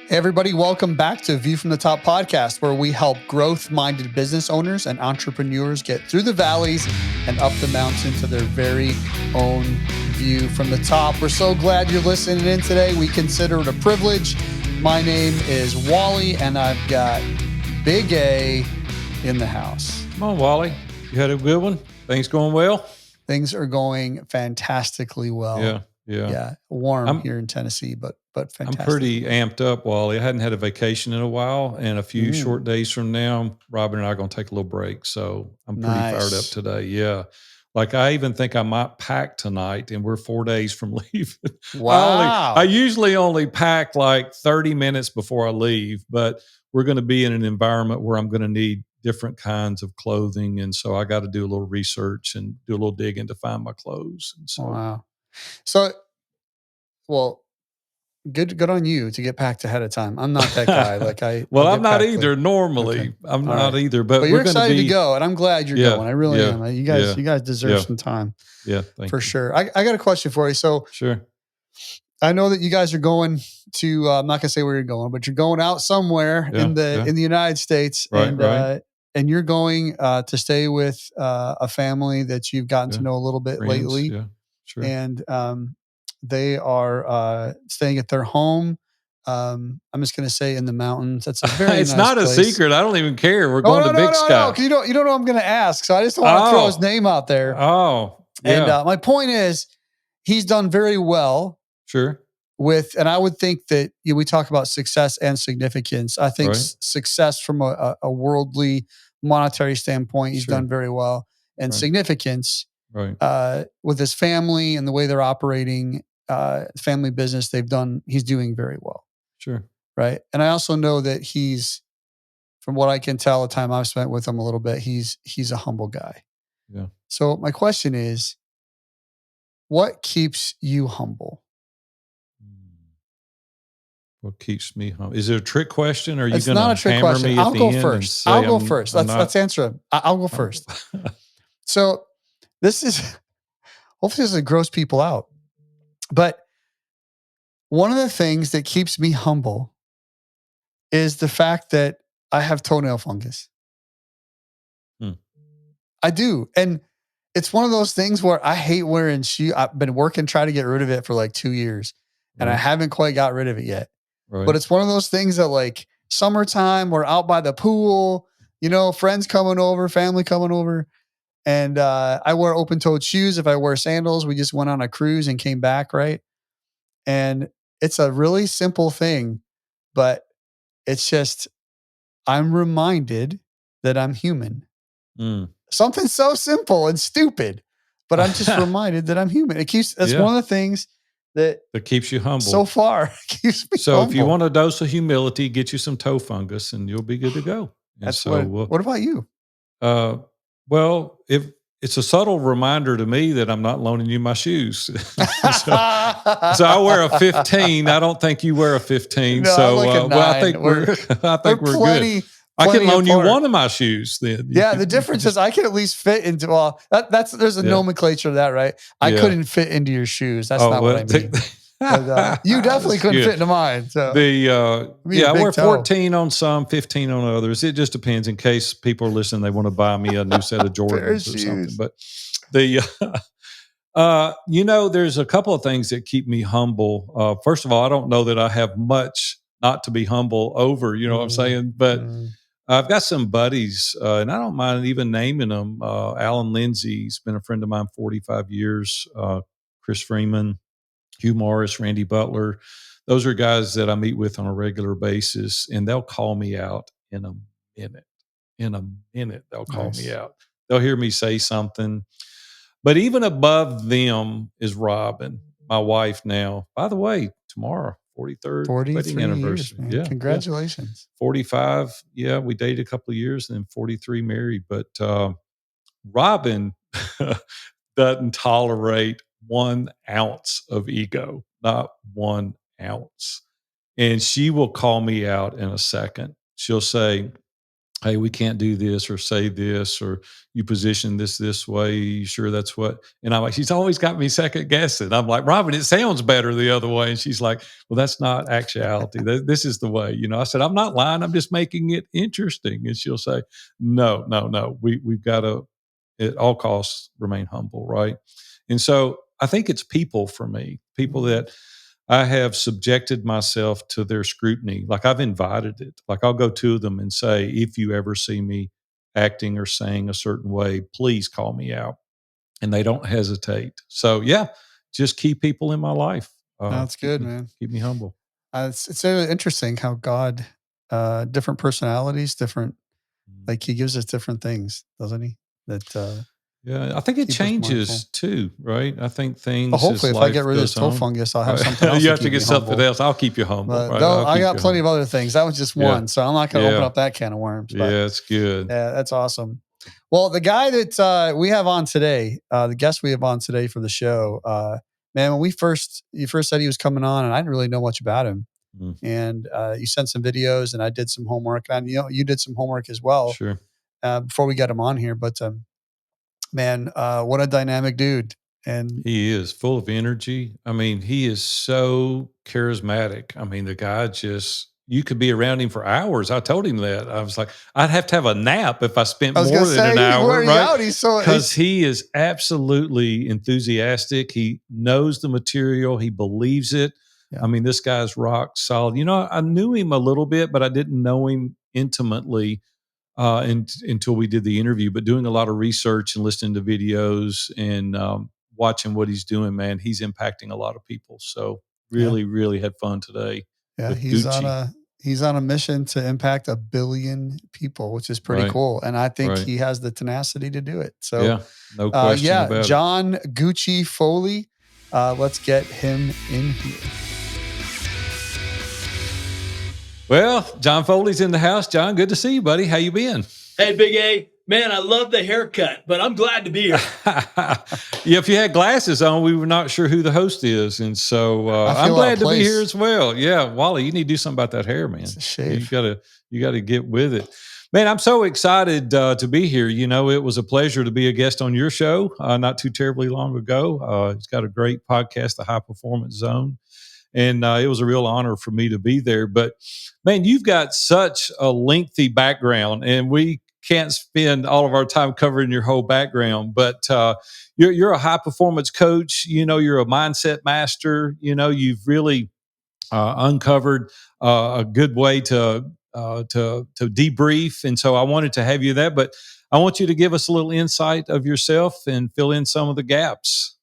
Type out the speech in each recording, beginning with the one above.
Hey everybody, welcome back to View from the Top podcast, where we help growth-minded business owners and entrepreneurs get through the valleys and up the mountain to their very own view from the top. We're so glad you're listening in today. We consider it a privilege. My name is Wally, and I've got Big A in the house. Come on, Wally. You had a good one? Things going well? Things are going fantastically well. Yeah. Warm here in Tennessee, but fantastic. I'm pretty amped up, Wally. I hadn't had a vacation in a while, and a few short days from now, Robin and I are going to take a little break. So I'm pretty fired up today. Yeah. Like I even think I might pack tonight, and we're 4 days from leaving. Wow. I usually only pack like 30 minutes before I leave, but we're going to be in an environment where I'm going to need different kinds of clothing. And so I got to do a little research and do a little digging to find my clothes. And so, wow. So, well, good on you to get packed ahead of time. I'm not that guy. I'm not either. Normally, okay. I'm not either. But you're excited to go, and I'm glad you're going. I really am. You guys deserve some time. Yeah, for sure. I got a question for you. So, sure. I know that you guys are going to. I'm not gonna say where you're going, but you're going out somewhere in the United States, right. And you're going to stay with a family that you've gotten to know a little bit lately. Yeah, sure. And they are staying at their home. I'm just going to say in the mountains. That's a very it's nice not place. A secret. I don't even care. We're going to Big Sky. No, you don't know I'm going to ask. So I just don't want to throw his name out there. Oh, yeah. And my point is, he's done very well. Sure. And I would think that we talk about success and significance. I think success from a worldly monetary standpoint, he's done very well, and significance with his family and the way they're operating, family business he's doing very well. Sure. Right. And I also know that from what I can tell, the time I've spent with him a little bit, he's a humble guy. Yeah. So my question is, what keeps you humble? What keeps me humble? Is it a trick question? Or are you going to hammer question. me I'll at the go end first. and say I'll go first. Let's answer it. I'll go first. So hopefully this is gross people out. But one of the things that keeps me humble is the fact that I have toenail fungus. I do. And it's one of those things where I hate wearing shoes. I've been trying to get rid of it for like 2 years, and I haven't quite got rid of it yet. Right. But it's one of those things that, like, summertime, we're out by the pool, friends coming over, family coming over. And I wear open-toed shoes. If I wear sandals, we just went on a cruise and came back, right? And it's a really simple thing, but it's just, I'm reminded that I'm human. Something so simple and stupid, but I'm just reminded that I'm human. That's one of the things that keeps you humble. So far, keeps me humble. If you want a dose of humility, get you some toe fungus and you'll be good to go. What about you? Well, if it's a subtle reminder to me that I'm not loaning you my shoes. so I wear a 15. I don't think you wear a 15. No, so like a 9. I think we're good. I can loan you one of my shoes then. The difference is I can at least fit into, there's a nomenclature to that, right? I couldn't fit into your shoes. That's not what I mean. But, you definitely couldn't fit into mine. So I wear 14 on some, 15 on others. It just depends. In case people are listening, they want to buy me a new set of Jordans or something. But there's a couple of things that keep me humble. First of all, I don't know that I have much not to be humble over. You know what I'm saying? But I've got some buddies, and I don't mind even naming them. Alan Lindsay's been a friend of mine 45 years. Chris Freeman, Hugh Morris, Randy Butler. Those are guys that I meet with on a regular basis, and they'll call me out in a minute. They'll call me out. They'll hear me say something. But even above them is Robin, my wife now. By the way, tomorrow, 43rd wedding anniversary. Years, congratulations. 45. Yeah, we dated a couple of years and then 43 married. But Robin doesn't tolerate 1 ounce of ego, not 1 ounce. And she will call me out in a second. She'll say, hey, we can't do this or say this, or you position this way. You sure that's what? And I'm like, she's always got me second guessing. I'm like, Robin, it sounds better the other way. And she's like, well, that's not actuality. This is the way. I said, I'm not lying. I'm just making it interesting. And she'll say, no, no, no. We've got to, at all costs, remain humble, right? And so I think it's people for me, people that I have subjected myself to their scrutiny. Like I've invited it. Like I'll go to them and say, if you ever see me acting or saying a certain way, please call me out. And they don't hesitate. So yeah, just keep people in my life. That's good, man. Keep me humble. It's really interesting how God, different personalities, different, like he gives us different things, doesn't he? That yeah, I think it changes too, right? I think things. Well, hopefully, if I get rid of this toe fungus, I'll have something else. You have to get something else. I'll keep you humble. But right? though, I got plenty of other things. That was just one, so I'm not going to open up that can of worms. But yeah, it's good. Yeah, that's awesome. Well, the guy that we have on today, the guest we have on today for the show, man, when you first said he was coming on, and I didn't really know much about him, and you sent some videos, and I did some homework, and you did some homework as well. Sure. Before we got him on here, but man, what a dynamic dude. And he is full of energy. I mean, he is so charismatic. I mean, the guy just, you could be around him for hours. I told him that. I was like, I'd have to have a nap if I spent more than an hour, right? Because he is absolutely enthusiastic. He knows the material. He believes it. Yeah. I mean, this guy's rock solid. I knew him a little bit, but I didn't know him intimately until we did the interview. But doing a lot of research and listening to videos and watching what he's doing, man, he's impacting a lot of people. So really had fun today. Yeah, he's on a mission to impact 1 billion people, which is pretty cool. And I think he has the tenacity to do it. So yeah, no question about John Gucci Foley. Let's get him in here. Well, John Foley's in the house. John, good to see you, buddy. How you been? Hey, Big A. Man, I love the haircut, but I'm glad to be here. Yeah, if you had glasses on, we were not sure who the host is. And so I'm glad to be here as well. Yeah, Wally, you need to do something about that hair, man. It's a shave. You gotta get with it. Man, I'm so excited to be here. It was a pleasure to be a guest on your show not too terribly long ago. It's got a great podcast, The High Performance Zone. And it was a real honor for me to be there. But, man, you've got such a lengthy background, and we can't spend all of our time covering your whole background. But you're a high-performance coach. You're a mindset master. You've really uncovered a good way to debrief. And so I wanted to have you there. But I want you to give us a little insight of yourself and fill in some of the gaps.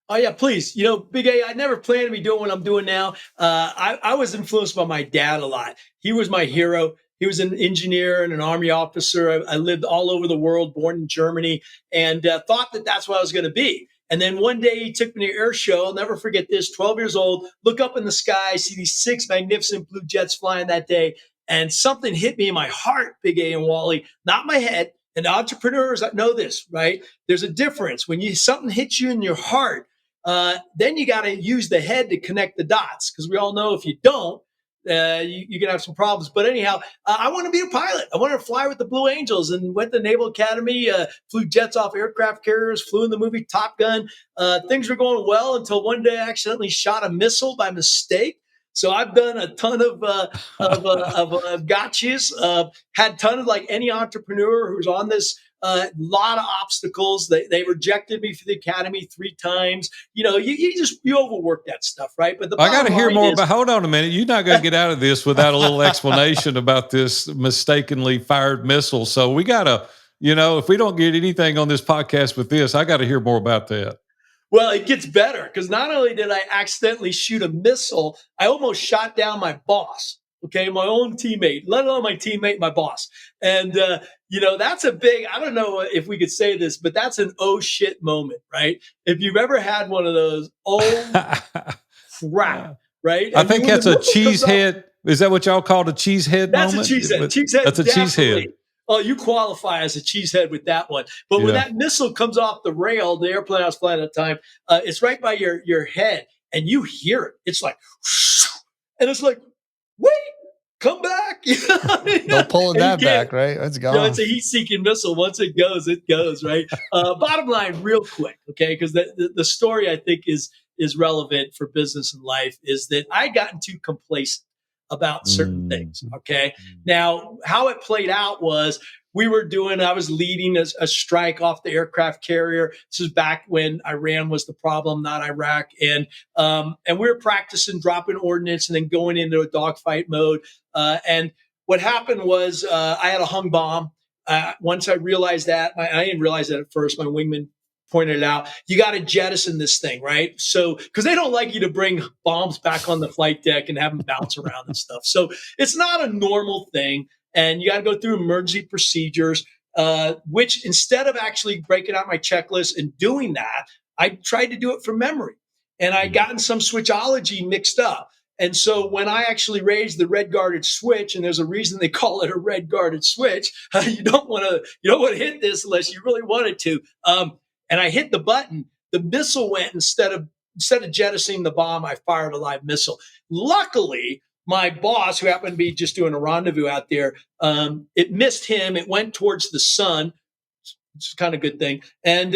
Oh, yeah, please. Big A, I never planned to be doing what I'm doing now. I was influenced by my dad a lot. He was my hero. He was an engineer and an Army officer. I lived all over the world, born in Germany, and thought that that's what I was going to be. And then one day he took me to an air show. I'll never forget this. 12 years old, look up in the sky, see these 6 magnificent blue jets flying that day. And something hit me in my heart, Big A and Wally, not my head. And entrepreneurs know this, right? There's a difference. When something hits you in your heart, then you got to use the head to connect the dots, because we all know if you don't, you can have some problems. But anyhow, I want to be a pilot. I wanted to fly with the Blue Angels, and went to the Naval Academy, flew jets off aircraft carriers, flew in the movie Top Gun. Things were going well until one day I accidentally shot a missile by mistake. So I've done a ton of gotchas, had a ton of, like any entrepreneur who's on this, lot of obstacles. They rejected me for the academy 3 times. You overwork that stuff, right? But I got to hear more about. Hold on a minute. You're not going to get out of this without a little explanation about this mistakenly fired missile. So we got to, if we don't get anything on this podcast with this, I got to hear more about that. Well, it gets better, because not only did I accidentally shoot a missile, I almost shot down my boss. Okay, my own teammate, let alone my teammate, my boss. And, that's a big, I don't know if we could say this, but that's an oh shit moment, right? If you've ever had one of those, oh crap, right? I think that's a cheesehead. Is that what y'all call a cheesehead moment? That's a cheesehead. Cheesehead. That's a cheesehead. Oh, you qualify as a cheesehead with that one. But when that missile comes off the rail, the airplane I was flying at the time, it's right by your head, and you hear it. It's like, and it's like, wait, come back. No pulling And you that can't, back, right? That's you know, gone. it's a heat-seeking missile. Once it goes, right? Bottom line, real quick, okay? Because the story I think is relevant for business and life is that I gotten too complacent about certain things. Okay. Now, how it played out was I was leading a strike off the aircraft carrier. This is back when Iran was the problem, not Iraq. And we were practicing dropping ordnance and then going into a dogfight mode. And what happened was I had a hung bomb. Once I realized that, I didn't realize that at first. My wingman pointed it out. You got to jettison this thing, right? So, because they don't like you to bring bombs back on the flight deck and have them bounce around and stuff. So, it's not a normal thing. And you got to go through emergency procedures, which instead of actually breaking out my checklist and doing that, I tried to do it from memory. And I gotten some switchology mixed up. And so when I actually raised the red guarded switch, and there's a reason they call it a red guarded switch, you don't want to hit this unless you really wanted to. And I hit the button, the missile went instead of jettisoning the bomb, I fired a live missile. Luckily, my boss, who happened to be just doing a rendezvous out there, it missed him. It went towards the sun. It's kind of a good thing. And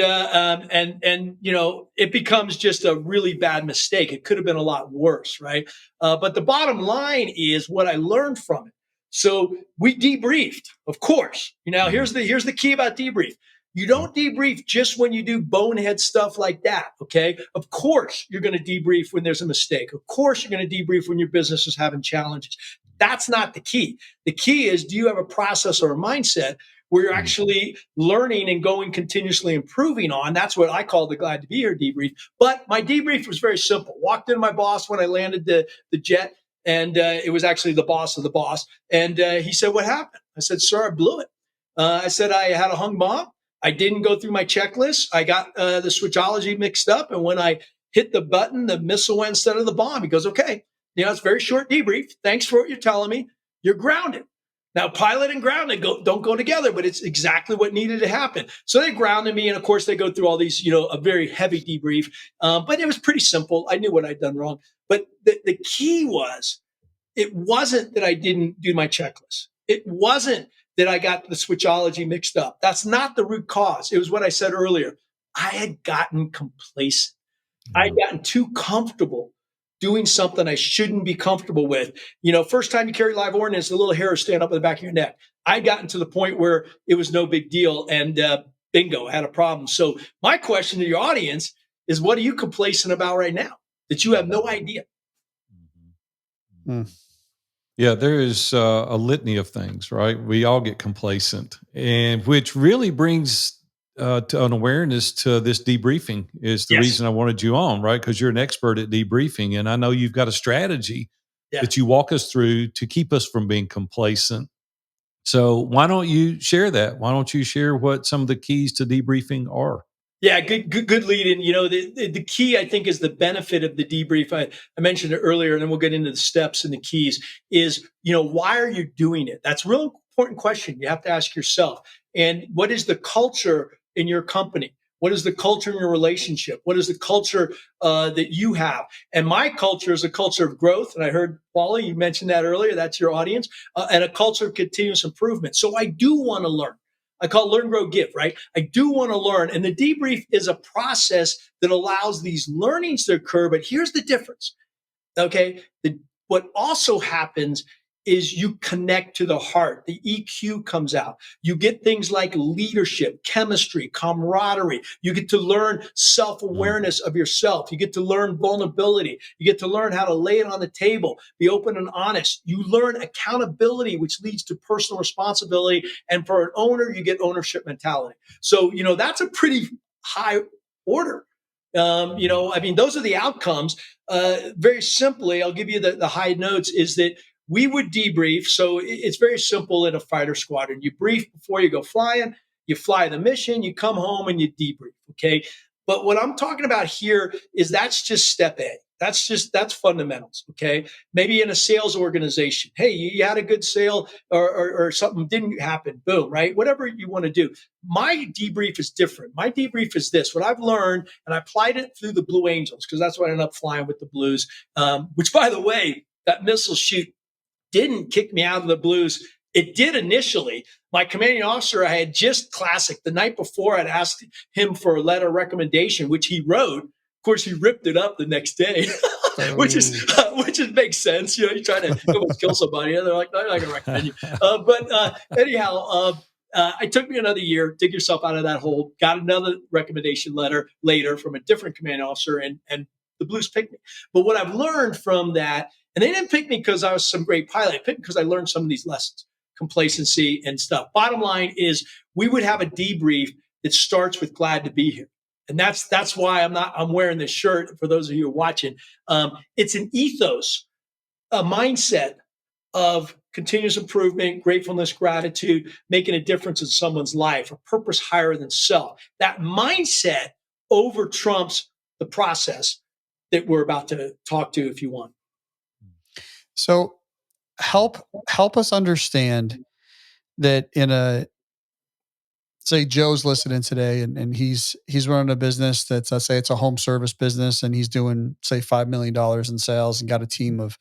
it becomes just a really bad mistake. It could have been a lot worse, right? But the bottom line is what I learned from it. So we debriefed, of course. Here's the key about debrief. You don't debrief just when you do bonehead stuff like that, okay? Of course, you're going to debrief when there's a mistake. Of course, you're going to debrief when your business is having challenges. That's not the key. The key is, do you have a process or a mindset where you're actually learning and going continuously improving on? That's what I call the glad to be here debrief. But my debrief was very simple. Walked into my boss when I landed the jet, and it was actually the boss of the boss. And he said, "What happened?" I said, "Sir, I blew it." I said, "I had a hung bomb. I didn't go through my checklist. I got the switchology mixed up. And when I hit the button, the missile went instead of the bomb." He goes, "Okay, it's a very short debrief. Thanks for what you're telling me. You're grounded." Now, pilot and grounded don't go together, but it's exactly what needed to happen. So they grounded me. And of course, they go through all these, a very heavy debrief. But it was pretty simple. I knew what I'd done wrong. But the key was, it wasn't that I didn't do my checklist. It wasn't that I got the switchology mixed up. That's not the root cause. It was what I said earlier. I had gotten complacent. I had gotten too comfortable doing something I shouldn't be comfortable with. First time you carry live ordnance, the little hairs stand up in the back of your neck. I'd gotten to the point where it was no big deal, and bingo, I had a problem. So my question to your audience is, what are you complacent about right now that you have no idea? Yeah, there is a litany of things, right? We all get complacent, and which really brings to an awareness to this debriefing is the reason I wanted you on, right? Because you're an expert at debriefing, and I know you've got a strategy that you walk us through to keep us from being complacent. So why don't you share that? Why don't you share what some of the keys to debriefing are? Yeah, good lead in. The key, I think, is the benefit of the debrief. I mentioned it earlier, and then we'll get into the steps and the keys. Is, why are you doing it? That's a real important question you have to ask yourself. And what is the culture in your company? What is the culture in your relationship? What is the culture that you have? And my culture is a culture of growth. And I heard, Wally, you mentioned that earlier. That's your audience. And a culture of continuous improvement. So I do want to learn. I call it learn, grow, give, right? I do want to learn. And the debrief is a process that allows these learnings to occur. But here's the difference. Okay. What also happens is you connect to the heart. The EQ comes out. You get things like leadership, chemistry, camaraderie. You get to learn self-awareness of yourself. You get to learn vulnerability. You get to learn how to lay it on the table, be open and honest. You learn accountability, which leads to personal responsibility. And for an owner, you get ownership mentality. So, that's a pretty high order. Those are the outcomes. Very simply, I'll give you the high notes is that we would debrief. So it's very simple in a fighter squadron. You brief before you go flying, you fly the mission, you come home and you debrief. Okay. But what I'm talking about here is that's just step A. That's fundamentals. Okay. Maybe in a sales organization, hey, you had a good sale or something didn't happen. Boom. Right. Whatever you want to do. My debrief is different. My debrief is this, what I've learned, and I applied it through the Blue Angels, because that's what I ended up flying with the Blues, which, by the way, that missile shoot didn't kick me out of the Blues. It did initially. My commanding officer, I had just classic. The night before, I'd asked him for a letter of recommendation, which he wrote. Of course, he ripped it up the next day, which makes sense. You try to almost kill somebody, and they're like, "I'm not going to recommend you." Anyhow, it took me another year. Dig yourself out of that hole. Got another recommendation letter later from a different commanding officer, and the Blues picked me. But what I've learned from that, and they didn't pick me because I was some great pilot. They picked me because I learned some of these lessons, complacency and stuff. Bottom line is, we would have a debrief that starts with "glad to be here." And that's why I'm wearing this shirt. For those of you who are watching, it's an ethos, a mindset of continuous improvement, gratefulness, gratitude, making a difference in someone's life, a purpose higher than self. That mindset over trumps the process that we're about to talk to, if you want. So help us understand that say Joe's listening today and he's running a business that's, let's say it's a home service business, and he's doing, say, $5 million in sales and got a team of,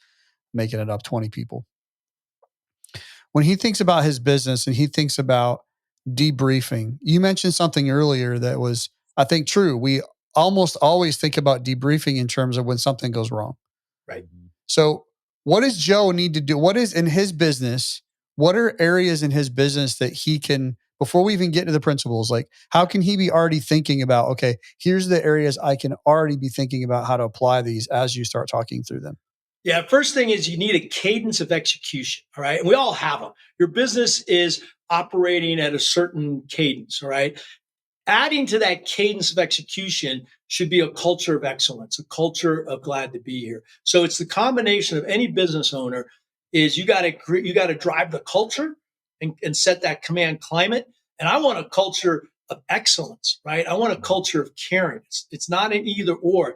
making it up, 20 people. When he thinks about his business and he thinks about debriefing, you mentioned something earlier that was, I think, true. We almost always think about debriefing in terms of when something goes wrong. Right. So what does Joe need to do? What is in his business? What are areas in his business that he can, before we even get to the principles, like how can he be already thinking about, okay, here's the areas I can already be thinking about how to apply these as you start talking through them? Yeah, first thing is you need a cadence of execution, all right? And we all have them. Your business is operating at a certain cadence, all right? Adding to that cadence of execution should be a culture of excellence, a culture of glad to be here. So it's the combination of any business owner is you got to drive the culture and set that command climate. And I want a culture of excellence, right? I want a culture of caring. It's not an either or.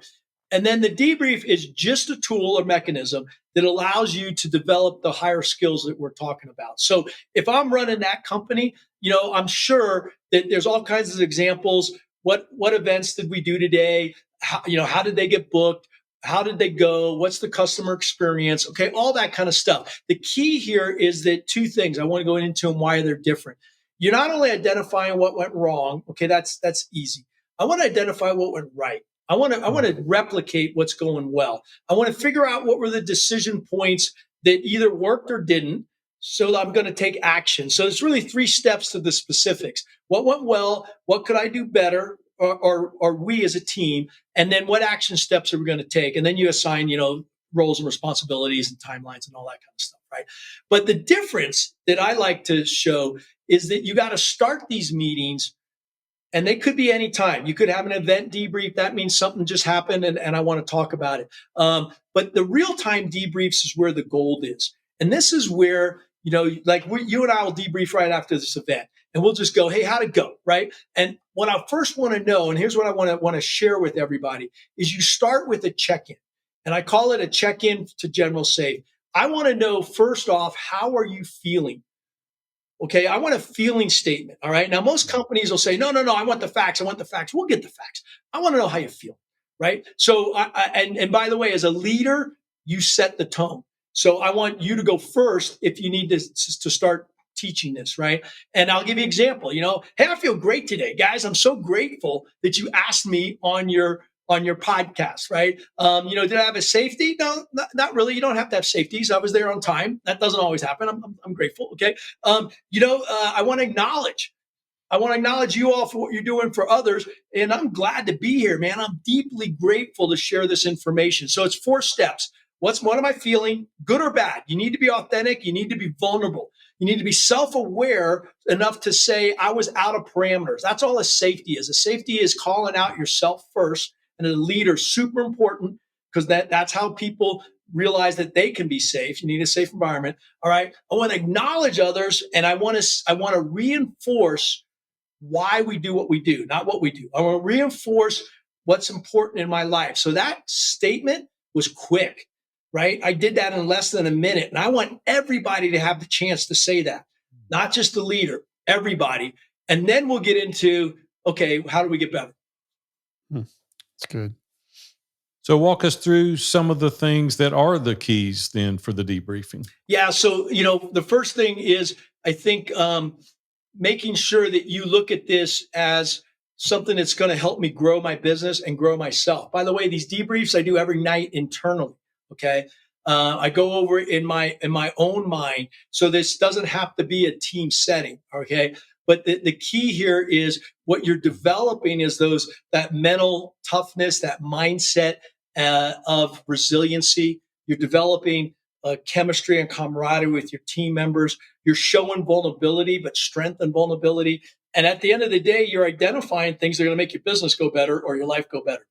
And then the debrief is just a tool or mechanism that allows you to develop the higher skills that we're talking about. So if I'm running that company, I'm sure that there's all kinds of examples. What events did we do today? How did they get booked? How did they go? What's the customer experience? Okay, all that kind of stuff. The key here is that two things I want to go into and why they're different. You're not only identifying what went wrong. Okay, that's easy. I want to identify what went right. I want to replicate what's going well. I want to figure out what were the decision points that either worked or didn't. So I'm going to take action. So it's really 3 steps to the specifics. What went well? What could I do better? Or we as a team? And then what action steps are we going to take? And then you assign, roles and responsibilities and timelines and all that kind of stuff, right? But the difference that I like to show is that you got to start these meetings. And they could be any time. You could have an event debrief. That means something just happened and I want to talk about it. But the real-time debriefs is where the gold is. And this is where, you and I will debrief right after this event. And we'll just go, hey, how'd it go, right? And what I first want to know, and here's what I want to share with everybody, is you start with a check-in. And I call it a check-in to general safe. I want to know, first off, how are you feeling? Okay, I want a feeling statement. All right. Now, most companies will say, no, I want the facts. We'll get the facts. I want to know how you feel. Right. So, and by the way, as a leader, you set the tone. So I want you to go first if you need to start teaching this. Right. And I'll give you an example. Hey, I feel great today, guys. I'm so grateful that you asked me on your podcast, right? Did I have a safety? No, not really. You don't have to have safeties. I was there on time. That doesn't always happen. I'm grateful. Okay. I want to acknowledge you all for what you're doing for others. And I'm glad to be here, man. I'm deeply grateful to share this information. So it's 4 steps. What am I feeling? Good or bad? You need to be authentic. You need to be vulnerable. You need to be self-aware enough to say, I was out of parameters. That's all a safety is. A safety is calling out yourself first. And a leader, super important, because that's how people realize that they can be safe. You need a safe environment. All right. I want to acknowledge others, and I want to reinforce why we do what we do, not what we do. I want to reinforce what's important in my life. So that statement was quick, right? I did that in less than a minute. And I want everybody to have the chance to say that, not just the leader, everybody. And then we'll get into, okay, how do we get better? It's good. So walk us through some of the things that are the keys then for the debriefing. Yeah. So, the first thing is, I think, making sure that you look at this as something that's going to help me grow my business and grow myself. By the way, these debriefs I do every night internally. Okay. I go over in my own mind. So this doesn't have to be a team setting. Okay. But the key here is what you're developing is that mental toughness, that mindset of resiliency. You're developing chemistry and camaraderie with your team members. You're showing vulnerability, but strength and vulnerability. And at the end of the day, you're identifying things that are going to make your business go better or your life go better.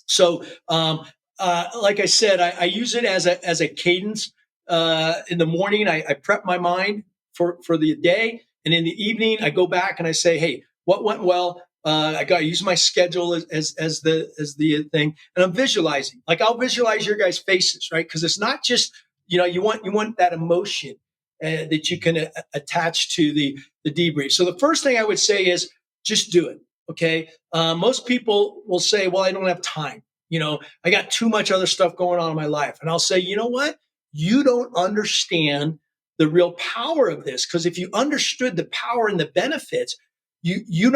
So, like I said, I use it as a cadence. In the morning, I prep my mind for the day, and in the evening, I go back and I say, "Hey, what went well?" I got to use my schedule as the thing, and I'm visualizing. Like I'll visualize your guys' faces, right? Because it's not just you want that emotion that you can attach to the debrief. So the first thing I would say is just do it. Okay. Most people will say, well, I don't have time. I got too much other stuff going on in my life. And I'll say, you know what? You don't understand the real power of this. Because if you understood the power and the benefits, you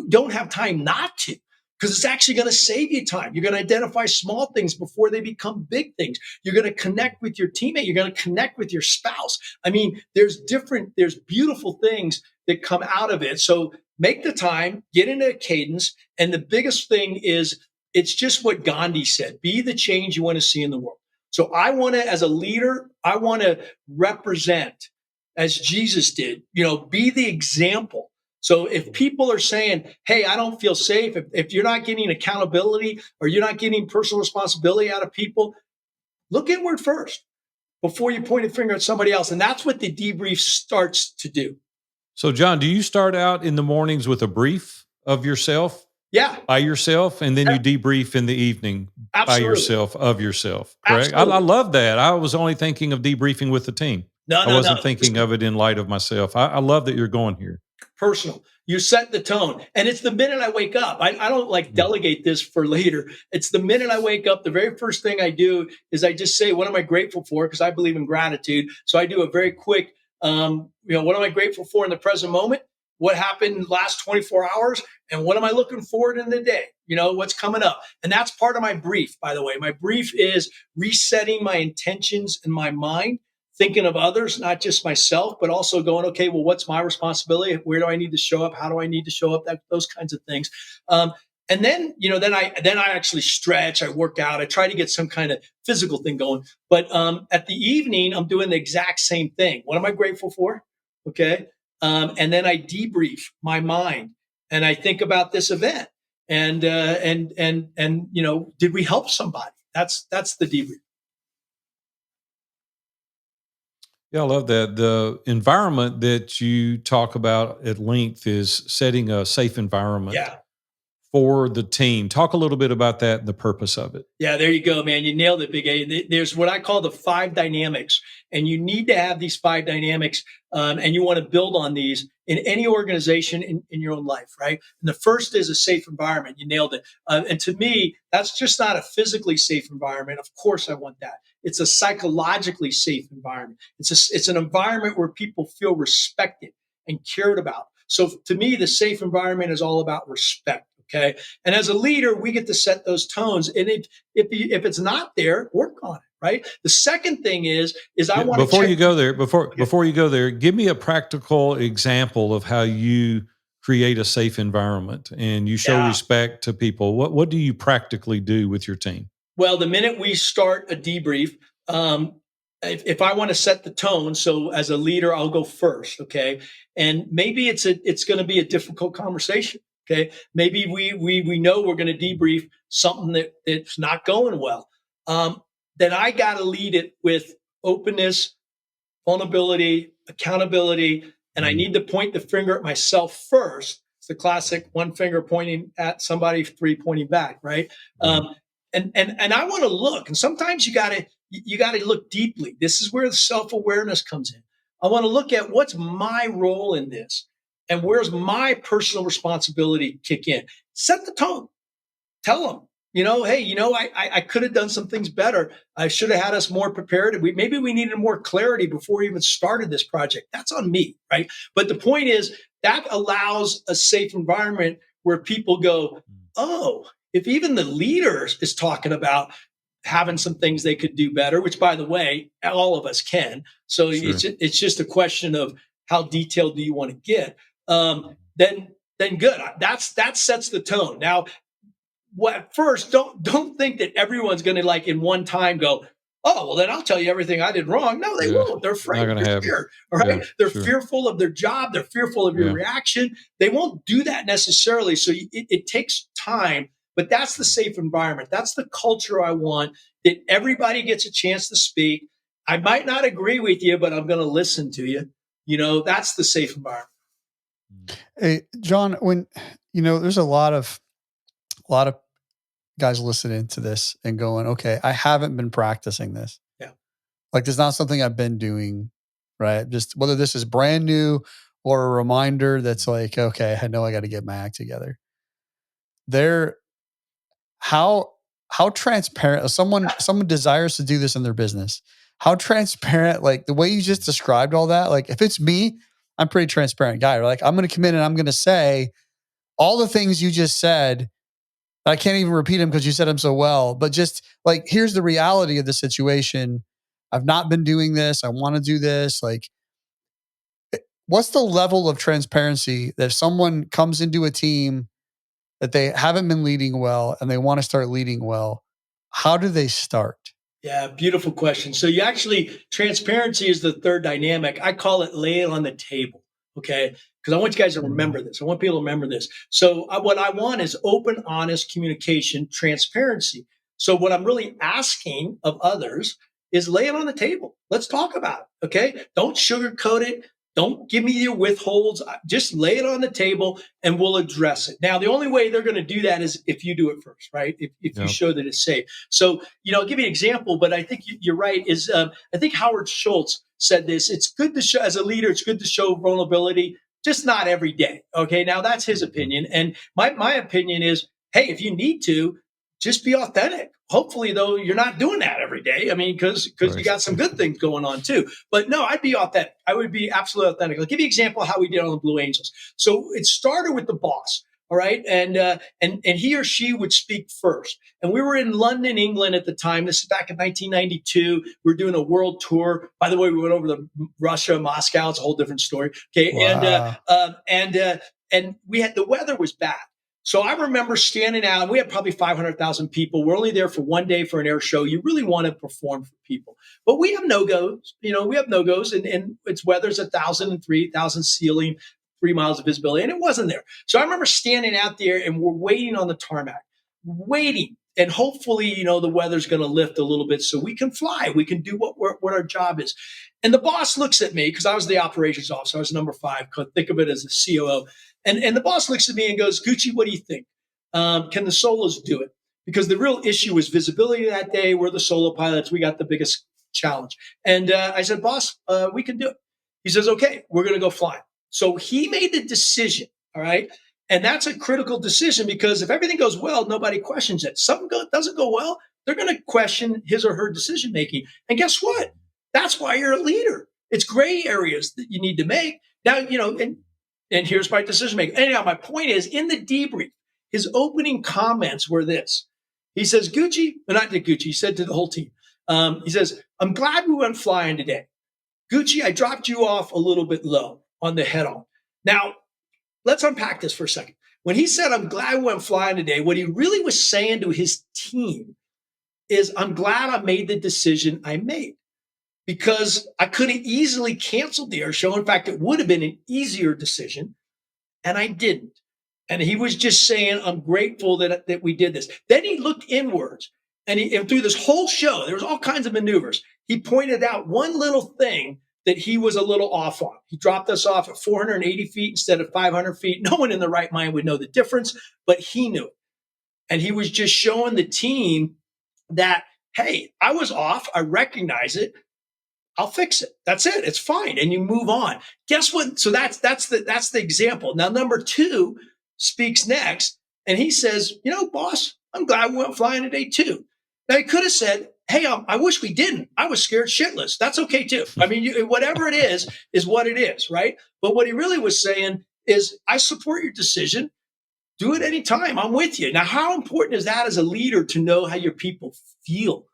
don't have time not to. Because it's actually going to save you time. You're going to identify small things before they become big things. You're going to connect with your teammate. You're going to connect with your spouse. I mean, there's beautiful things that come out of it. So make the time, get into a cadence. And the biggest thing is it's just what Gandhi said, be the change you want to see in the world. So I want to, as a leader, I want to represent as Jesus did, be the example. So if people are saying, hey, I don't feel safe, if you're not getting accountability or you're not getting personal responsibility out of people, look inward first before you point a finger at somebody else. And that's what the debrief starts to do. So, John, do you start out in the mornings with a brief of yourself? Yeah. By yourself, and then you debrief in the evening by yourself of yourself, correct? I love that. I was only thinking of debriefing with the team. I wasn't thinking of it in light of myself. I love that you're going here. Personal. You set the tone. And it's the minute I wake up. I don't delegate this for later. It's the minute I wake up, the very first thing I do is I just say, what am I grateful for? Because I believe in gratitude. So I do a very quick, what am I grateful for in the present moment? What happened in the last 24 hours? And what am I looking forward in the day? What's coming up? And that's part of my brief, by the way. My brief is resetting my intentions in my mind, thinking of others, not just myself, but also going, okay, well, what's my responsibility? Where do I need to show up? How do I need to show up? Those kinds of things. And then, then I actually stretch, I work out, I try to get some kind of physical thing going. But at the evening, I'm doing the exact same thing. What am I grateful for? Okay. And then I debrief my mind and I think about this event and did we help somebody? That's the debrief. Yeah, I love that. The environment that you talk about at length is setting a safe environment for the team. Talk a little bit about that and the purpose of it. Yeah, there you go, man. You nailed it, Big A. There's what I call the 5 dynamics, and you need to have these 5 dynamics, and you want to build on these in any organization in your own life, right? And the first is a safe environment. You nailed it. And to me, that's just not a physically safe environment. Of course, I want that. It's a psychologically safe environment. It's an environment where people feel respected and cared about. So to me, the safe environment is all about respect. Okay. And as a leader, we get to set those tones. And if it's not there, work on it. Right. The second thing is I want to before you go there, give me a practical example of how you create a safe environment and you show respect to people. What do you practically do with your team? Well, the minute we start a debrief, if I want to set the tone, so as a leader, I'll go first. Okay. And maybe it's going to be a difficult conversation. Okay. Maybe we know we're going to debrief something that's not going well. Then I got to lead it with openness, vulnerability, accountability, and I need to point the finger at myself first. It's the classic 1 finger pointing at somebody, 3 pointing back, right? And I want to look, and sometimes you got to look deeply. This is where the self-awareness comes in. I want to look at what's my role in this. And where's my personal responsibility kick in? Set the tone. Tell them, hey, I could have done some things better. I should have had us more prepared. Maybe we needed more clarity before we even started this project. That's on me, right? But the point is that allows a safe environment where people go, oh, if even the leader is talking about having some things they could do better, which by the way, all of us can. So Sure. it's just a question of how detailed do you want to get? Then good. That sets the tone. Now, first, don't think that everyone's going to like in one time go, oh, well, then I'll tell you everything I did wrong. No, they won't. They're afraid. Not gonna They're happen. scared. All right. Yeah, They're sure. fearful of their job. They're fearful of your Yeah. reaction. They won't do that necessarily. So it takes time, but that's the safe environment. That's the culture I want, that everybody gets a chance to speak. I might not agree with you, but I'm going to listen to you. That's the safe environment. Hey, John, when there's a lot of guys listening to this and going, okay, I haven't been practicing this. Yeah. Like, there's not something I've been doing, right? Just whether this is brand new or a reminder that's like, okay, I know I got to get my act together. How transparent someone desires to do this in their business. How transparent, like the way you just described all that, like if it's me, I'm a pretty transparent guy. Like I'm going to come in and I'm going to say all the things you just said. I can't even repeat them because you said them so well, but just like, here's the reality of the situation. I've not been doing this. I want to do this. Like, what's the level of transparency that if someone comes into a team that they haven't been leading well and they want to start leading well? How do they start? Yeah, beautiful question. So transparency is the third dynamic. I call it lay it on the table. Okay. Because I want you guys to remember this. I want people to remember this. So what I want is open, honest communication, transparency. So what I'm really asking of others is lay it on the table. Let's talk about it. Okay. Don't sugarcoat it. Don't give me your withholds. Just lay it on the table and we'll address it. Now, the only way they're going to do that is if you do it first, right? If you show that it's safe. So, I'll give you an example, but I think you're right. I think Howard Schultz said this. It's good to show, as a leader, it's good to show vulnerability, just not every day. Okay. Now that's his opinion. And my opinion is, hey, if you need to, just be authentic. Hopefully, though, you're not doing that every day. I mean, because you got some good things going on too. But no, I'd be authentic. I would be absolutely authentic. I'll give you an example of how we did on the Blue Angels. So it started with the boss. All right. And he or she would speak first. And we were in London, England at the time. This is back in 1992. We were doing a world tour. By the way, we went over to Russia, Moscow. It's a whole different story. Okay. Wow. And we had, the weather was bad. So I remember standing out, and we had probably 500,000 people. We're only there for one day for an air show. You really want to perform for people. But we have no-goes. We have no-goes, and it's weather's 1,000 and 3,000 ceiling, 3 miles of visibility, and it wasn't there. So I remember standing out there, and we're waiting on the tarmac, waiting. And hopefully, the weather's going to lift a little bit so we can fly. We can do what our job is. And the boss looks at me, because I was the operations officer. I was number 5. Think of it as a COO. And the boss looks at me and goes, Gucci, what do you think? Can the solos do it? Because the real issue was visibility that day. We're the solo pilots. We got the biggest challenge. And I said, boss, we can do it. He says, okay, we're going to go fly. So he made the decision. All right. And that's a critical decision, because if everything goes well, nobody questions it. Something doesn't go well, they're going to question his or her decision making. And guess what? That's why you're a leader. It's gray areas that you need to make. Now, and here's my decision making. Anyhow, my point is, in the debrief, his opening comments were this. He says, Gucci, not to Gucci, he said to the whole team, he says, I'm glad we went flying today. Gucci, I dropped you off a little bit low on the head on. Now, let's unpack this for a second. When he said, I'm glad we went flying today, what he really was saying to his team is, I'm glad I made the decision I made, because I could have easily canceled the air show. In fact, it would have been an easier decision, and I didn't. And he was just saying, I'm grateful that we did this. Then he looked inwards, and through this whole show, there was all kinds of maneuvers. He pointed out one little thing that he was a little off on. He dropped us off at 480 feet instead of 500 feet. No one in their right mind would know the difference, but he knew it. And he was just showing the team that, hey, I was off. I recognize it. I'll fix it. That's it. It's fine. And you move on. Guess what? So that's the example. Now, number 2 speaks next. And he says, boss, I'm glad we went flying today too. Now he could have said, hey, I wish we didn't. I was scared shitless. That's okay too. I mean, whatever it is what it is, right? But what he really was saying is, I support your decision. Do it anytime. I'm with you. Now, how important is that as a leader to know how your people feel?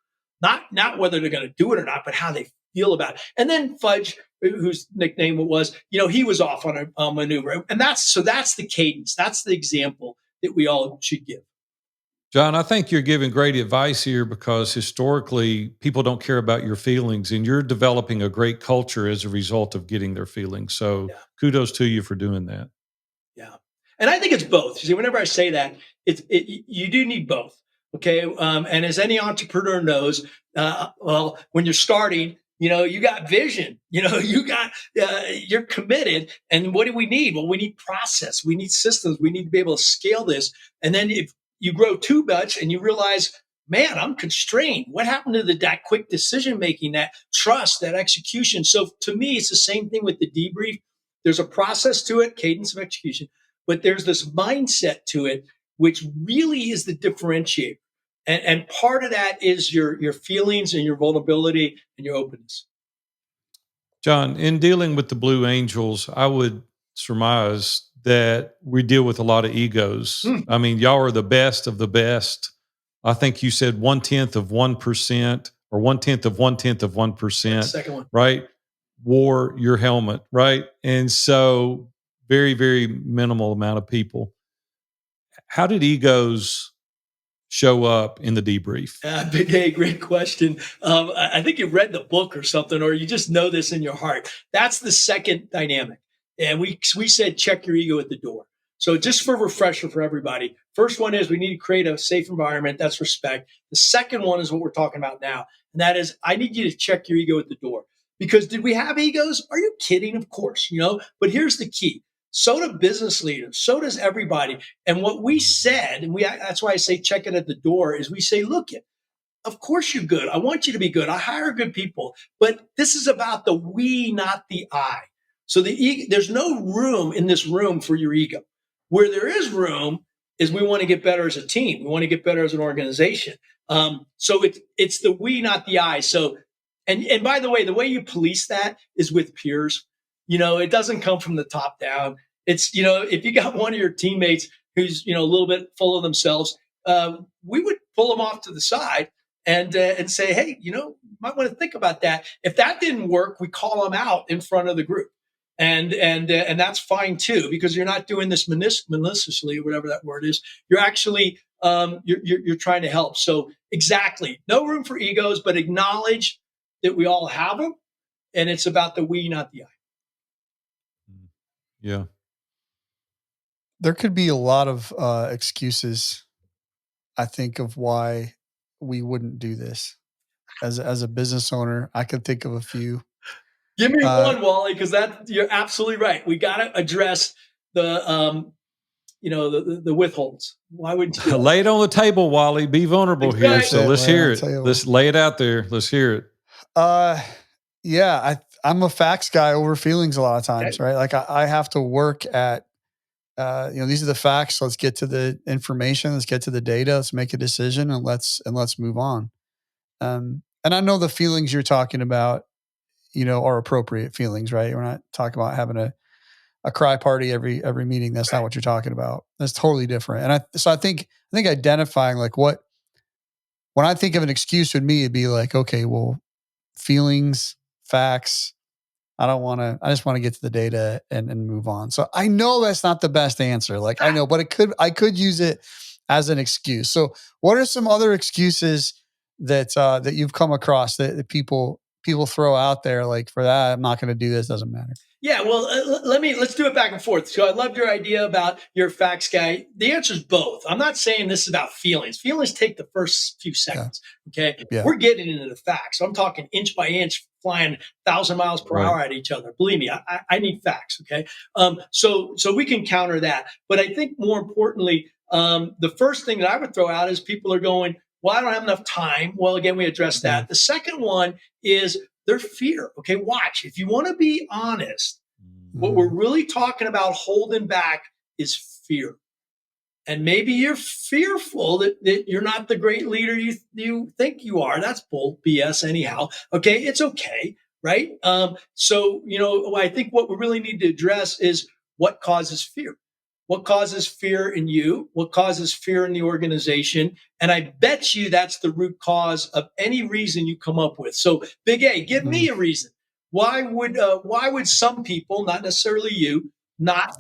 Not whether they're going to do it or not, but how they feel about it. And then Fudge, whose nickname it was, he was off on a maneuver. And that's the cadence. That's the example that we all should give. John, I think you're giving great advice here, because historically people don't care about your feelings, and you're developing a great culture as a result of getting their feelings. So kudos to you for doing that. Yeah. And I think it's both. You see, whenever I say that, you do need both. Okay. And as any entrepreneur knows, well, when you're starting, you got vision, you're committed. And what do we need? Well, we need process. We need systems. We need to be able to scale this. And then if you grow too much and you realize, man, I'm constrained. What happened to that quick decision-making, that trust, that execution? So to me, it's the same thing with the debrief. There's a process to it, cadence of execution, but there's this mindset to it, which really is the differentiator. And part of that is your feelings and your vulnerability and your openness. John, in dealing with the Blue Angels, I would surmise that we deal with a lot of egos. I mean, y'all are the best of the best. I think you said 1/10 of 1%, or 1/10 of 1/10 of 1%. Second one. Right? Wore your helmet, right? And so very, very minimal amount of people. How did egos show up in the debrief? Big A, great question. I think you read the book or something, or you just know this in your heart. That's the second dynamic. And we said, check your ego at the door. So just for refresher for everybody, first one is we need to create a safe environment. That's respect. The second one is what we're talking about now. And that is, I need you to check your ego at the door. Because did we have egos? Are you kidding? Of course, but here's the key. So do business leaders. So does everybody. And what we said, and that's why I say check it at the door, is we say, look, of course you're good. I want you to be good. I hire good people. But this is about the we, not the I. So there's no room in this room for your ego. Where there is room is we want to get better as a team. We want to get better as an organization. So it's the we, not the I. So, and by the way you police that is with peers. It doesn't come from the top down. It's, if you got one of your teammates who's, a little bit full of themselves, we would pull them off to the side and say, hey, you might want to think about that. If that didn't work, we call them out in front of the group. And that's fine too, because you're not doing this maliciously, or whatever that word is. You're actually, you're trying to help. So exactly. No room for egos, but acknowledge that we all have them. And it's about the we, not the I. Yeah. There could be a lot of excuses, I think, of why we wouldn't do this. As a business owner, I could think of a few. Give me one, Wally, because you're absolutely right. We got to address the withholds. Why wouldn't you? Lay it on the table, Wally. Be vulnerable here. So let's hear it. Let's lay it out there. Let's hear it. Yeah, I'm a facts guy over feelings a lot of times, right? Like I have to work at, these are the facts. Let's get to the information. Let's get to the data. Let's make a decision, and let's move on. And I know the feelings you're talking about, are appropriate feelings, right? We're not talking about having a cry party every meeting. That's not what you're talking about. That's totally different. And I think identifying like when I think of an excuse with me, it'd be like, okay, well, feelings, facts. I just want to get to the data and move on. So I know that's not the best answer. Like I know, but I could use it as an excuse. So what are some other excuses that you've come across that people throw out there? Like, for that, I'm not going to do this. Doesn't matter. Yeah, well, let's do it back and forth. So I loved your idea about your facts guy. The answer is both. I'm not saying this is about feelings. Feelings take the first few seconds. Okay. Yeah. We're getting into the facts. I'm talking inch by inch, flying 1,000 miles per hour at each other. Believe me, I need facts. Okay. So we can counter that. But I think more importantly, the first thing that I would throw out is people are going, well, I don't have enough time. Well, again, we addressed that. The second one is their fear. Okay, watch. If you want to be honest, what we're really talking about holding back is fear. And maybe you're fearful that you're not the great leader you think you are. That's bull BS anyhow. Okay. It's okay. Right. So, I think what we really need to address is what causes fear. What causes fear in you? What causes fear in the organization? And I bet you that's the root cause of any reason you come up with. So, Big A, give me a reason. Why would some people, not necessarily you, not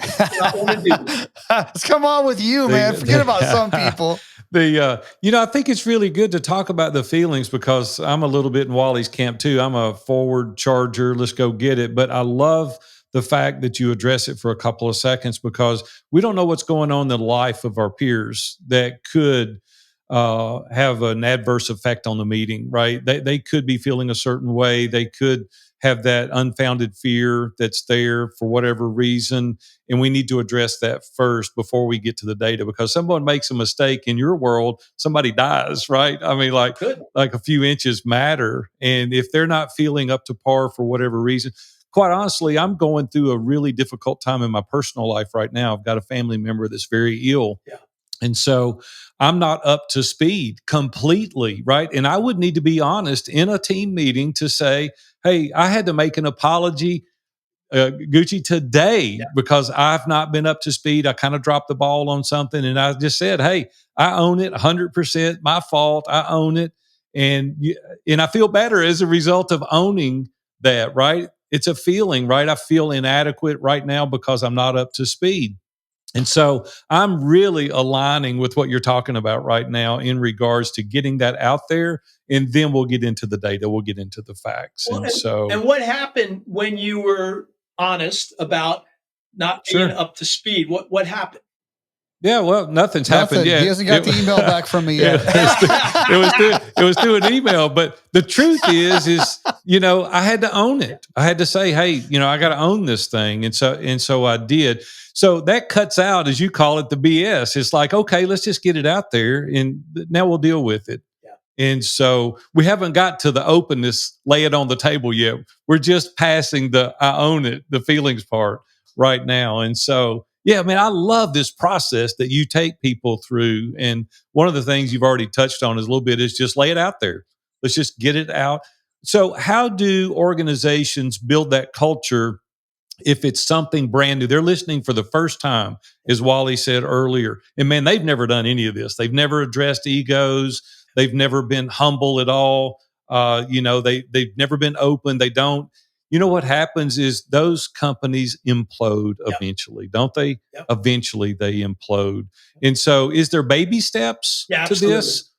want to do this? Come on with you, man. Forget about some people. I think it's really good to talk about the feelings because I'm a little bit in Wally's camp too. I'm a forward charger. Let's go get it. But I love the fact that you address it for a couple of seconds because we don't know what's going on in the life of our peers that could have an adverse effect on the meeting, right? They could be feeling a certain way. They could have that unfounded fear that's there for whatever reason. And we need to address that first before we get to the data because someone makes a mistake in your world, somebody dies, right? I mean, like a few inches matter. And if they're not feeling up to par for whatever reason, quite honestly, I'm going through a really difficult time in my personal life right now. I've got a family member that's very ill. Yeah. And so I'm not up to speed completely, right? And I would need to be honest in a team meeting to say, hey, I had to make an apology, Gucci, today because I've not been up to speed. I kind of dropped the ball on something. And I just said, hey, I own it 100%, my fault. I own it. And I feel better as a result of owning that, right? It's a feeling, right? I feel inadequate right now because I'm not up to speed. And so I'm really aligning with what you're talking about right now in regards to getting that out there. And then we'll get into the data. We'll get into the facts. Well, and and what happened when you were honest about not being up to speed? What happened? Yeah, well, nothing's happened yet. He hasn't got the email back from me yet. It was through an email. But the truth is, I had to own it. I had to say, hey, I got to own this thing. And so I did. So that cuts out, as you call it, the BS. It's like, okay, let's just get it out there and now we'll deal with it. Yeah. And so we haven't got to the openness, lay it on the table yet. We're just passing the I own it, the feelings part right now. And so, yeah, I love this process that you take people through. And one of the things you've already touched on is a little bit is just lay it out there. Let's just get it out. So how do organizations build that culture if it's something brand new? They're listening for the first time, as Wally said earlier. And man, they've never done any of this. They've never addressed egos. They've never been humble at all. They've never been open. They don't. What happens is those companies implode eventually, don't they? Yep. Eventually they implode. And so is there baby steps to this?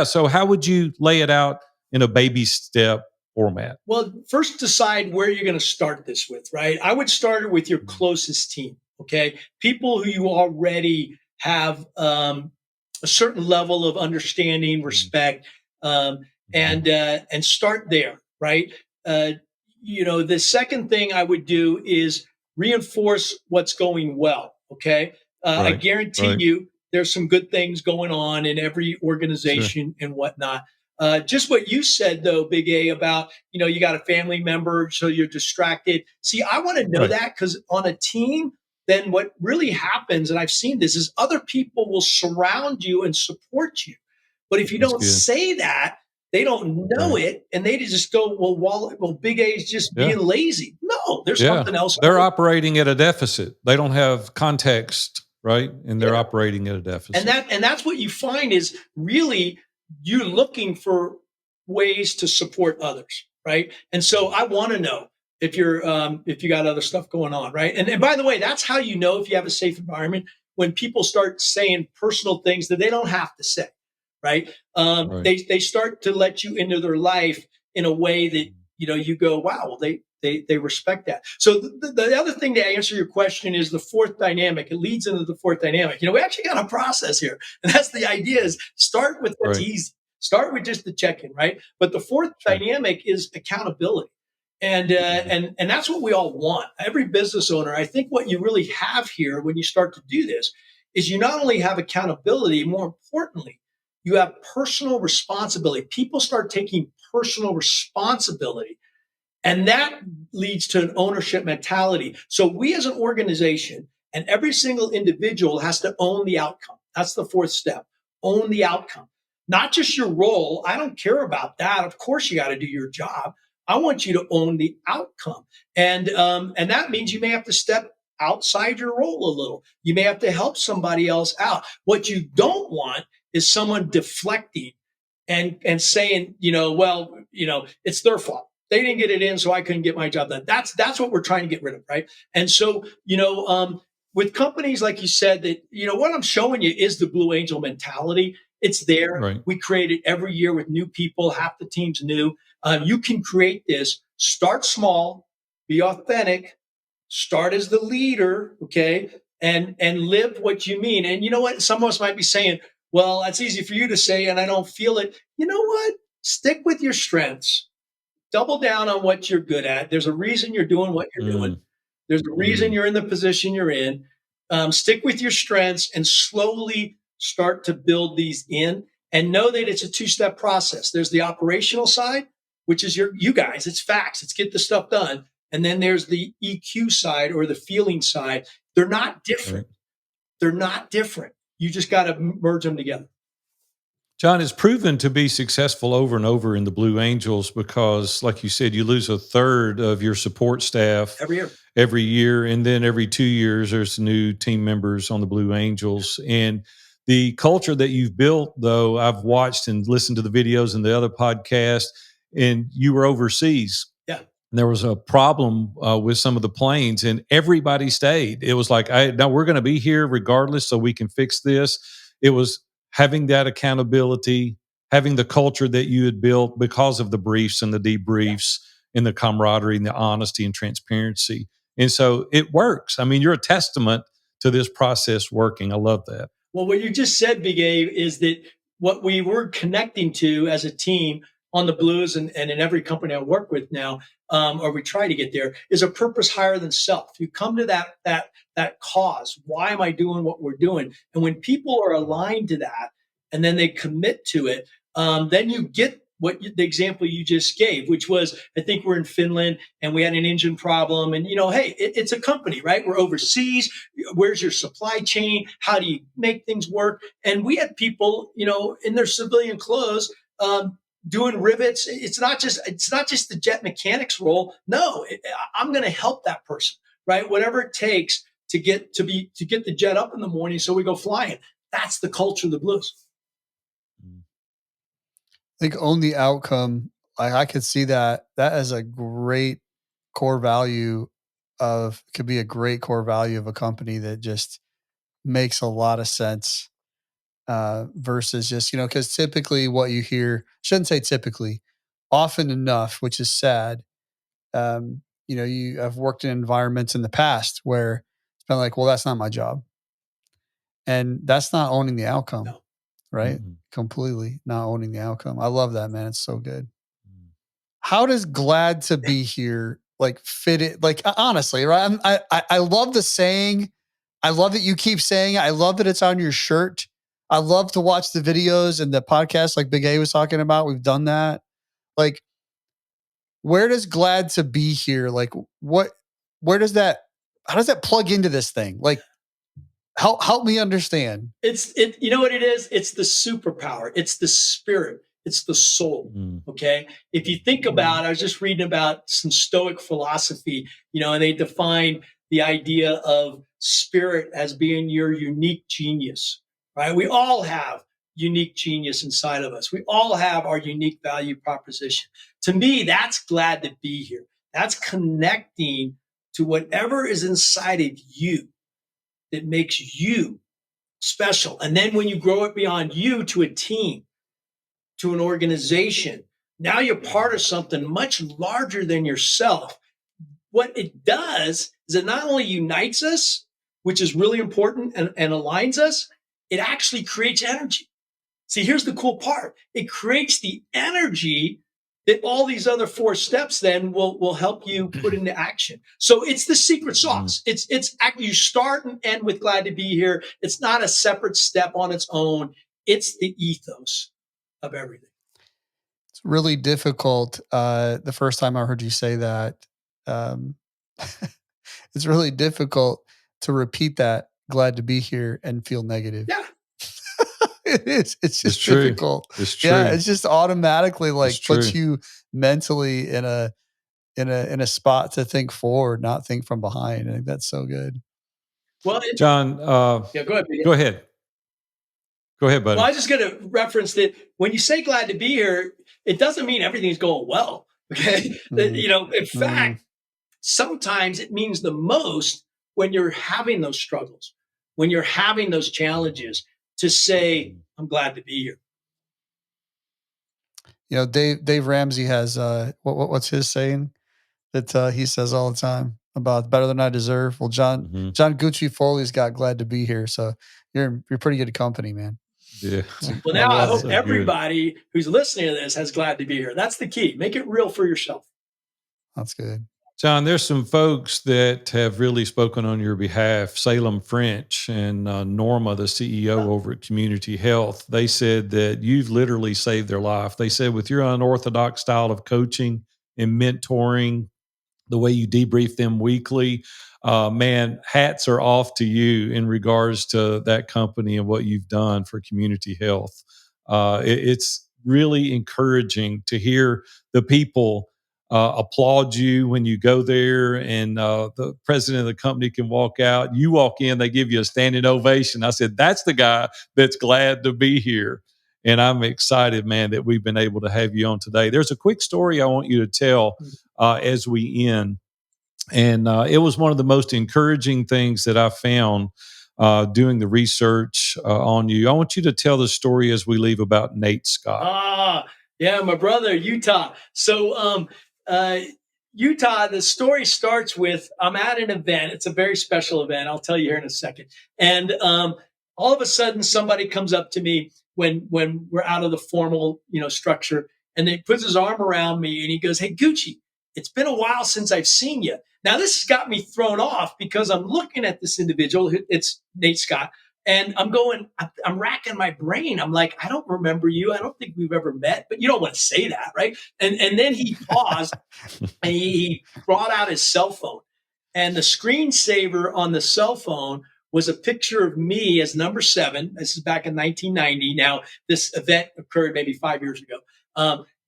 So how would you lay it out in a baby step format? Well, first decide where you're going to start this with, right? I would start it with your closest team, okay? People who you already have a certain level of understanding, respect, and start there, right? The second thing I would do is reinforce what's going well. Okay. I guarantee you there's some good things going on in every organization and whatnot. Just what you said though, Big A, about, you got a family member, so you're distracted. See, I want to know that because on a team, then what really happens, and I've seen this, is other people will surround you and support you. But if you don't say that, they don't know it, and they just go, well, Big A is just being lazy. No, there's something else. They're operating at a deficit. They don't have context, right? And they're operating at a deficit. And that's what you find is really you're looking for ways to support others, right? And so I want to know if you got other stuff going on, right? And by the way, that's how you know if you have a safe environment, when people start saying personal things that they don't have to say. Right. They start to let you into their life in a way that, you go, wow, well, they respect that. So the other thing to answer your question is the fourth dynamic. It leads into the fourth dynamic. We actually got a process here. And that's the idea is start with what's easy. Start with just the check-in, right? But the fourth dynamic is accountability. And that's what we all want. Every business owner, I think what you really have here when you start to do this is you not only have accountability, more importantly, you have personal responsibility. People start taking personal responsibility, and that leads to an ownership mentality. So we as an organization, And every single individual has to own the outcome. That's the fourth step. Own the outcome, not just your role. I don't care about that. Of course, you got to do your job. I want you to own the outcome. And that means you may have to step outside your role a little. You may have to help somebody else out. What you don't want is someone deflecting and saying, well, it's their fault. They didn't get it in, so I couldn't get my job done. That's what we're trying to get rid of, right? And so, with companies like you said, that what I'm showing you is the Blue Angel mentality. It's there. Right. We create it every year with new people. Half the team's new. You can create this. Start small. Be authentic. Start as the leader, okay, and live what you mean. And you know what? Some of us might be saying, well, that's easy for you to say, and I don't feel it. You know what? Stick with your strengths. Double down on what you're good at. There's a reason you're doing what you're doing. There's a reason you're in the position you're in. Stick with your strengths and slowly start to build these in, and know that it's a two-step process. There's the operational side, which is you guys. It's facts. It's get the stuff done. And then there's the EQ side, or the feeling side. They're not different. Right. They're not different. You just got to merge them together. John, is proven to be successful over and over in the Blue Angels because, like you said, you lose a third of your support staff every year. And then every 2 years, there's new team members on the Blue Angels. And the culture that you've built, though, I've watched and listened to the videos and the other podcasts, and you were overseas. Yeah. And there was a problem with some of the planes, and everybody stayed. It was like, no, we're going to be here regardless, so we can fix this. It was having that accountability, having the culture that you had built because of the briefs and the debriefs and the camaraderie and the honesty and transparency. And so it works. I mean, you're a testament to this process working. I love that. Well, what you just said, Big A, is that what we were connecting to as a team on the Blues and in every company I work with now, or we try to get there, is a purpose higher than self. You come to that cause. Why am I doing what we're doing? And when people are aligned to that, and then they commit to it, then you get the example you just gave, which was, I think we're in Finland and we had an engine problem, and hey, it's a company, right? We're overseas. Where's your supply chain? How do you make things work? And we had people, in their civilian clothes, doing rivets. It's not just the jet mechanic's role. No, I'm going to help that person, right? Whatever it takes to get the jet up in the morning so we go flying. That's the culture of the Blues. I think own the outcome. I could see that as a great core value could be a great core value of a company that just makes a lot of sense. Versus just, because typically what you hear, shouldn't say typically, often enough, which is sad. I've worked in environments in the past where it's been like, well, that's not my job. And that's not owning the outcome, No. right? Mm-hmm. Completely not owning the outcome. I love that, man. It's so good. How does glad to be here fit it? Honestly, right? I love the saying. I love that you keep saying it. I love that it's on your shirt. I love to watch the videos and the podcasts like Big A was talking about. We've done that. Where does glad to be here? How does that plug into this thing? Help me understand. You know what it is? It's the superpower. It's the spirit. It's the soul. Okay. If you think about, I was just reading about some Stoic philosophy, and they define the idea of spirit as being your unique genius, right? We all have unique genius inside of us. We all have our unique value proposition. To me, that's glad to be here. That's connecting to whatever is inside of you that makes you special. And then when you grow it beyond you to a team, to an organization, now you're part of something much larger than yourself. What it does is it not only unites us, which is really important and aligns us, it actually creates energy. See, here's the cool part. It creates the energy that all these other 4 steps then will help you put into action. So it's the secret sauce. It's actually, you start and end with glad to be here. It's not a separate step on its own. It's the ethos of everything. It's really difficult. The first time I heard you say that, it's really difficult to repeat that glad to be here and feel negative. Yeah. It is. It's just It's true. difficult. It's true. Yeah, it's just automatically like It's puts true. you mentally in a spot to think forward, not think from behind. I think that's so good. Well, John, yeah, go ahead. go ahead. Go ahead, buddy. Well, I was just going to reference that when you say glad to be here, it doesn't mean everything's going well. Okay. In fact, sometimes it means the most when you're having those struggles, when you're having those challenges, to say, I'm glad to be here. Dave Ramsey has what's his saying that he says all the time about better than I deserve. Well, John Gucci Foley's got glad to be here, so you're pretty good company, man. Yeah. Well, now I hope everybody who's listening to this has glad to be here. That's the key. Make it real for yourself. That's good. John, there's some folks that have really spoken on your behalf. Salem French and Norma, the CEO over at Community Health, they said that you've literally saved their life. They said with your unorthodox style of coaching and mentoring, the way you debrief them weekly, man, hats are off to you in regards to that company and what you've done for Community Health. It's really encouraging to hear the people applaud you when you go there, and the president of the company can walk out. You walk in, they give you a standing ovation. I said, that's the guy that's glad to be here. And I'm excited, man, that we've been able to have you on today. There's a quick story I want you to tell as we end. And it was one of the most encouraging things that I found doing the research on you. I want you to tell the story as we leave about Nate Scott. Yeah, my brother, Utah. So, Utah, the story starts with I'm at an event. It's a very special event. I'll tell you here in a second. And all of a sudden, somebody comes up to me when we're out of the formal, structure, and he puts his arm around me and he goes, "Hey, Gucci, it's been a while since I've seen you." Now, this has got me thrown off because I'm looking at this individual. It's Nate Scott. And I'm racking my brain. I'm like, I don't remember you. I don't think we've ever met, but you don't want to say that, right? And then he paused and he brought out his cell phone. And the screensaver on the cell phone was a picture of me as number 7. This is back in 1990. Now, this event occurred maybe 5 years ago.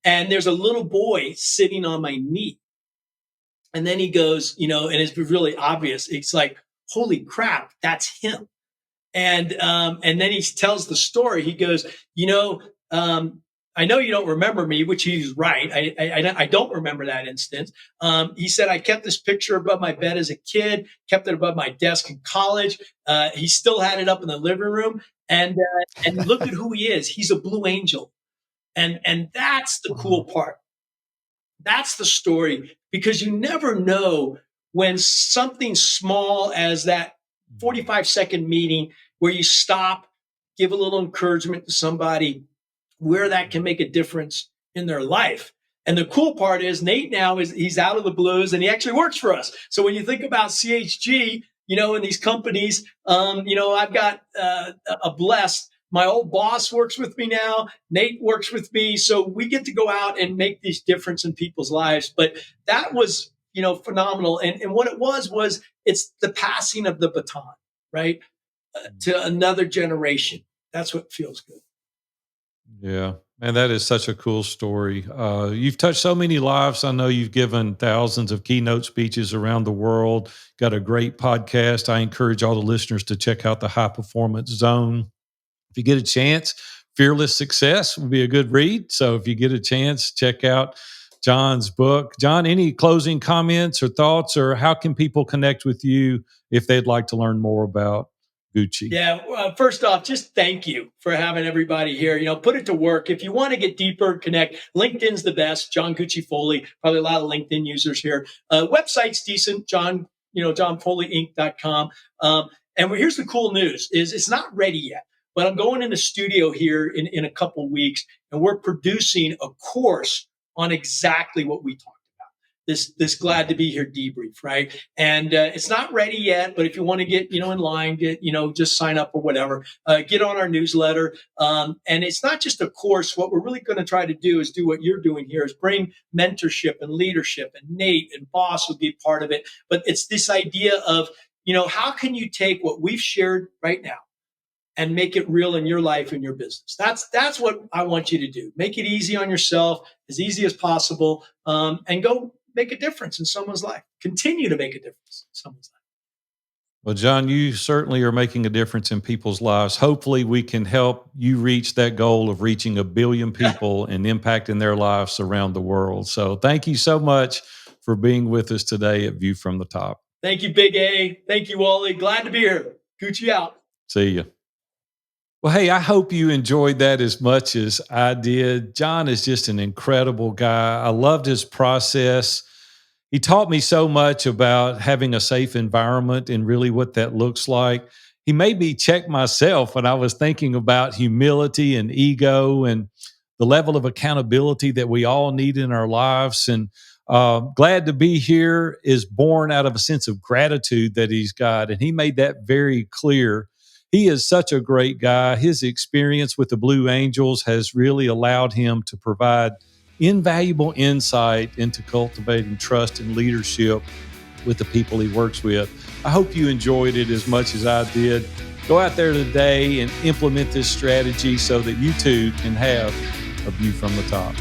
And there's a little boy sitting on my knee. And then he goes, and it's really obvious. It's like, holy crap, that's him. And then he tells the story. He goes, I know you don't remember me, which he's right. I don't remember that instance. He said, I kept this picture above my bed as a kid, kept it above my desk in college. He still had it up in the living room. And look at who he is. He's a Blue Angel. And that's the cool part. That's the story, because you never know when something small as that 45-second meeting where you stop, give a little encouragement to somebody, where that can make a difference in their life. And the cool part is Nate now he's out of the blues and he actually works for us. So when you think about CHG, in these companies, I've got a blessed. My old boss works with me now. Nate works with me. So we get to go out and make these difference in people's lives. But that was, phenomenal. And what it was it's the passing of the baton, right? To another generation. That's what feels good. Yeah, man, that is such a cool story. You've touched so many lives. I know you've given thousands of keynote speeches around the world, got a great podcast. I encourage all the listeners to check out the High Performance Zone. If you get a chance, Fearless Success would be a good read. So if you get a chance, check out John's book. John, any closing comments or thoughts, or how can people connect with you if they'd like to learn more about Gucci? Yeah. First off, just thank you for having everybody here. Put it to work. If you want to get deeper and connect, LinkedIn's the best. John Gucci Foley, probably a lot of LinkedIn users here. Website's decent. JohnFoleyInc.com. And here's the cool news is it's not ready yet, but I'm going in the studio here in a couple weeks, and we're producing a course on exactly what we talked about. This glad to be here debrief, right? And it's not ready yet, but if you want to get in line, just sign up or whatever. Get on our newsletter. And it's not just a course. What we're really going to try to do is do what you're doing here, is bring mentorship and leadership. And Nate and Boss will be part of it. But it's this idea of how can you take what we've shared right now and make it real in your life and your business? That's what I want you to do. Make it easy on yourself, as easy as possible, and go make a difference in someone's life. Continue to make a difference in someone's life. Well, John, you certainly are making a difference in people's lives. Hopefully, we can help you reach that goal of reaching 1 billion people and impacting their lives around the world. So thank you so much for being with us today at View from the Top. Thank you, Big A. Thank you, Wally. Glad to be here. Gucci out. See you. Well, hey, I hope you enjoyed that as much as I did. John is just an incredible guy. I loved his process. He taught me so much about having a safe environment and really what that looks like. He made me check myself when I was thinking about humility and ego and the level of accountability that we all need in our lives. And glad to be here is born out of a sense of gratitude that he's got. And he made that very clear. He is such a great guy. His experience with the Blue Angels has really allowed him to provide invaluable insight into cultivating trust and leadership with the people he works with. I hope you enjoyed it as much as I did. Go out there today and implement this strategy so that you too can have a view from the top.